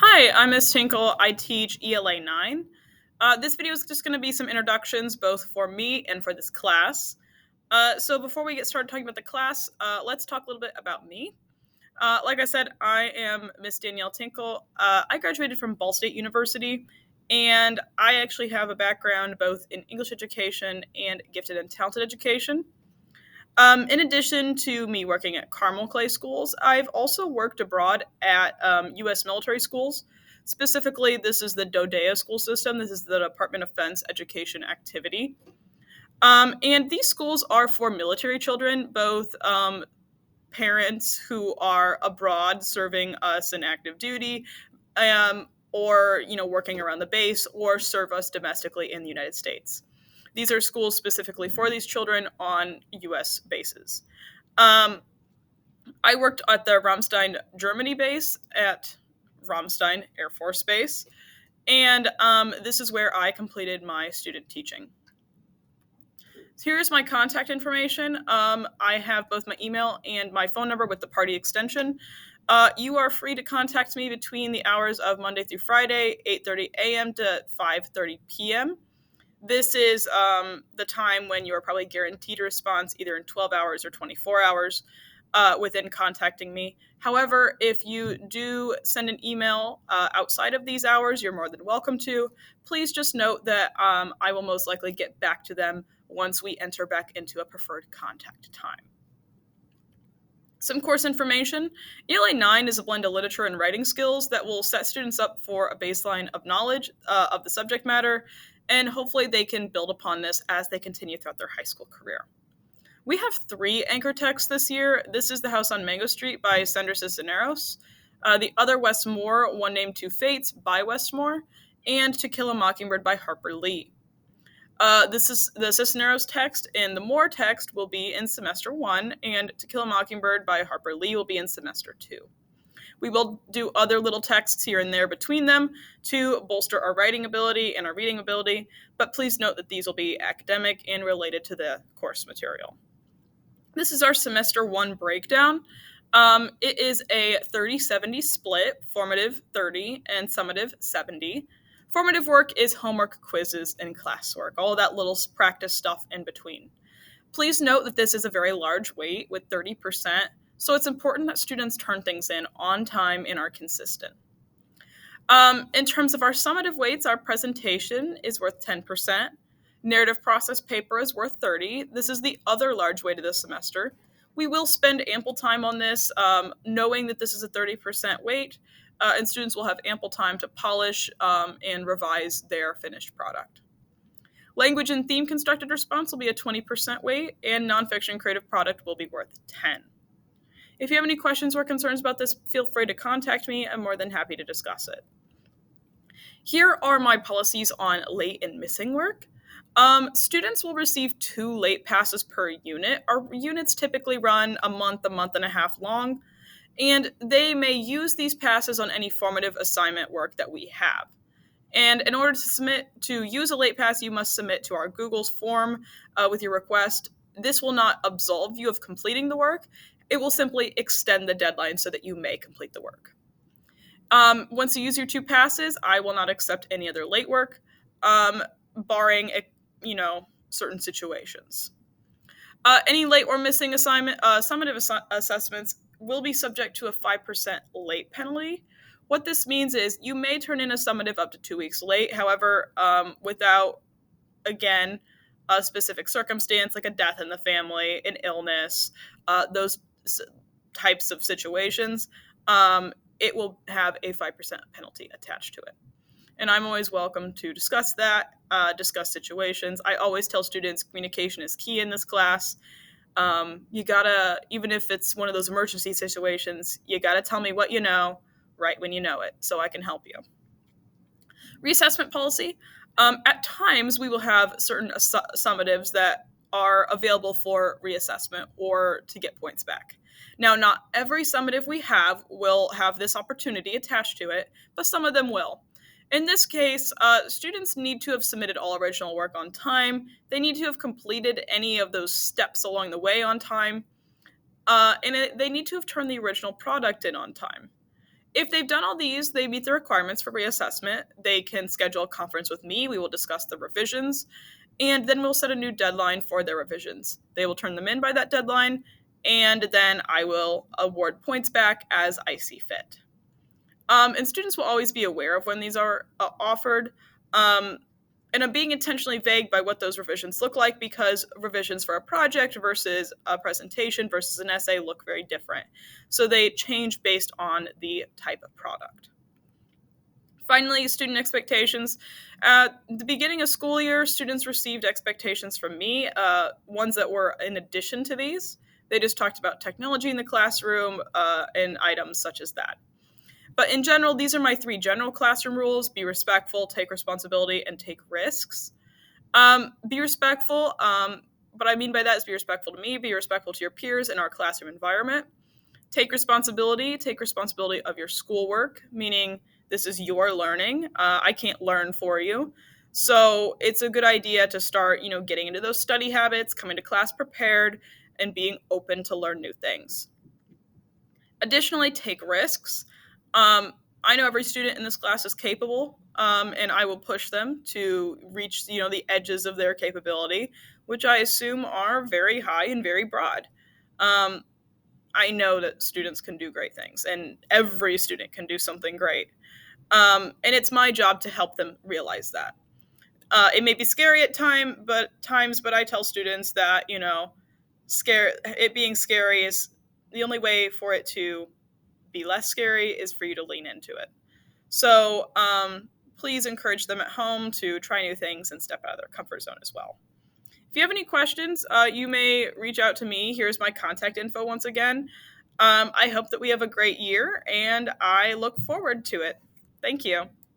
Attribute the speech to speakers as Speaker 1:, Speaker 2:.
Speaker 1: Hi, I'm Miss Tinkle. I teach ELA 9. This video is just going to be some introductions both for me and for this class. So before we get started talking about the class, let's talk a little bit about me. Like I said, I am Miss Danielle Tinkle. I graduated from Ball State University, and I actually have a background both in English education and gifted and talented education. In addition to me working at Carmel Clay schools, I've also worked abroad at U.S. military schools. Specifically, this is the DODEA school system. This is the Department of Defense Education Activity. And these schools are for military children, both parents who are abroad serving us in active duty, or working around the base, or serve us domestically in the United States. These are schools specifically for these children on U.S. bases. Um, I worked at the Ramstein, Germany base at Ramstein Air Force Base, and this is where I completed my student teaching. So here's my contact information. I have both my email and my phone number with the party extension. You are free to contact me between the hours of Monday through Friday, 8:30 a.m. to 5:30 p.m. This is the time when you are probably guaranteed a response either in 12 hours or 24 hours within contacting me. However, if you do send an email outside of these hours, you're more than welcome to. Please just note that I will most likely get back to them once we enter back into a preferred contact time. Some course information. ELA 9 is a blend of literature and writing skills that will set students up for a baseline of knowledge of the subject matter, and hopefully they can build upon this as they continue throughout their high school career. We have 3 anchor texts this year. This is The House on Mango Street by Sandra Cisneros, the other Westmore, One Name, Two Fates by Westmore, and To Kill a Mockingbird by Harper Lee. This is the Cisneros text, and the Moore text will be in semester 1, and To Kill a Mockingbird by Harper Lee will be in semester 2. We will do other little texts here and there between them to bolster our writing ability and our reading ability, but please note that these will be academic and related to the course material. This is our semester 1 breakdown. It is a 30-70 split, formative 30 and summative 70. Formative work is homework, quizzes, and classwork, all of that little practice stuff in between. Please note that this is a very large weight with 30%, so it's important that students turn things in on time and are consistent. In terms of our summative weights, our presentation is worth 10%. Narrative process paper is worth 30. This is the other large weight of the semester. We will spend ample time on this, knowing that this is a 30% weight, and students will have ample time to polish and revise their finished product. Language and theme constructed response will be a 20% weight, and nonfiction creative product will be worth 10. If you have any questions or concerns about this, feel free to contact me. I'm more than happy to discuss it. Here are my policies on late and missing work. Students will receive 2 late passes per unit. Our units typically run a month and a half long, and they may use these passes on any formative assignment work that we have. And in order to use a late pass, you must submit to our Google's form with your request. This will not absolve you of completing the work. It will simply extend the deadline so that you may complete the work. Once you use your 2 passes, I will not accept any other late work, barring certain situations. Any late or missing summative assessments will be subject to a 5% late penalty. What this means is you may turn in a summative up to 2 weeks late. However, without, again, a specific circumstance like a death in the family, an illness, those types of situations, it will have a 5% penalty attached to it. And I'm always welcome to discuss that, discuss situations. I always tell students communication is key in this class. You gotta, even if it's one of those emergency situations, you gotta tell me what you know right when you know it so I can help you. Reassessment policy. At times, we will have certain summatives that are available for reassessment or to get points back. Now, not every summative we have will have this opportunity attached to it, but some of them will. In this case, students need to have submitted all original work on time. They need to have completed any of those steps along the way on time. And they need to have turned the original product in on time. If they've done all these, they meet the requirements for reassessment. They can schedule a conference with me. We will discuss the revisions, and then we'll set a new deadline for their revisions. They will turn them in by that deadline, and then I will award points back as I see fit. And students will always be aware of when these are offered. Um, and I'm being intentionally vague by what those revisions look like because revisions for a project versus a presentation versus an essay look very different. So they change based on the type of product. Finally, student expectations. At the beginning of school year, students received expectations from me, ones that were in addition to these. They just talked about technology in the classroom and items such as that. But in general, these are my three general classroom rules: be respectful, take responsibility, and take risks. Be respectful. What I mean by that is be respectful to me, be respectful to your peers in our classroom environment. Take responsibility of your schoolwork, meaning this is your learning. I can't learn for you. So it's a good idea to start, getting into those study habits, coming to class prepared, and being open to learn new things. Additionally, take risks. I know every student in this class is capable, and I will push them to reach, the edges of their capability, which I assume are very high and very broad. Um, I know that students can do great things, and every student can do something great. And it's my job to help them realize that. It may be scary at times, but I tell students that it being scary is the only way for it to be less scary is for you to lean into it. So please encourage them at home to try new things and step out of their comfort zone as well. If you have any questions, you may reach out to me. Here's my contact info once again. I hope that we have a great year, and I look forward to it. Thank you.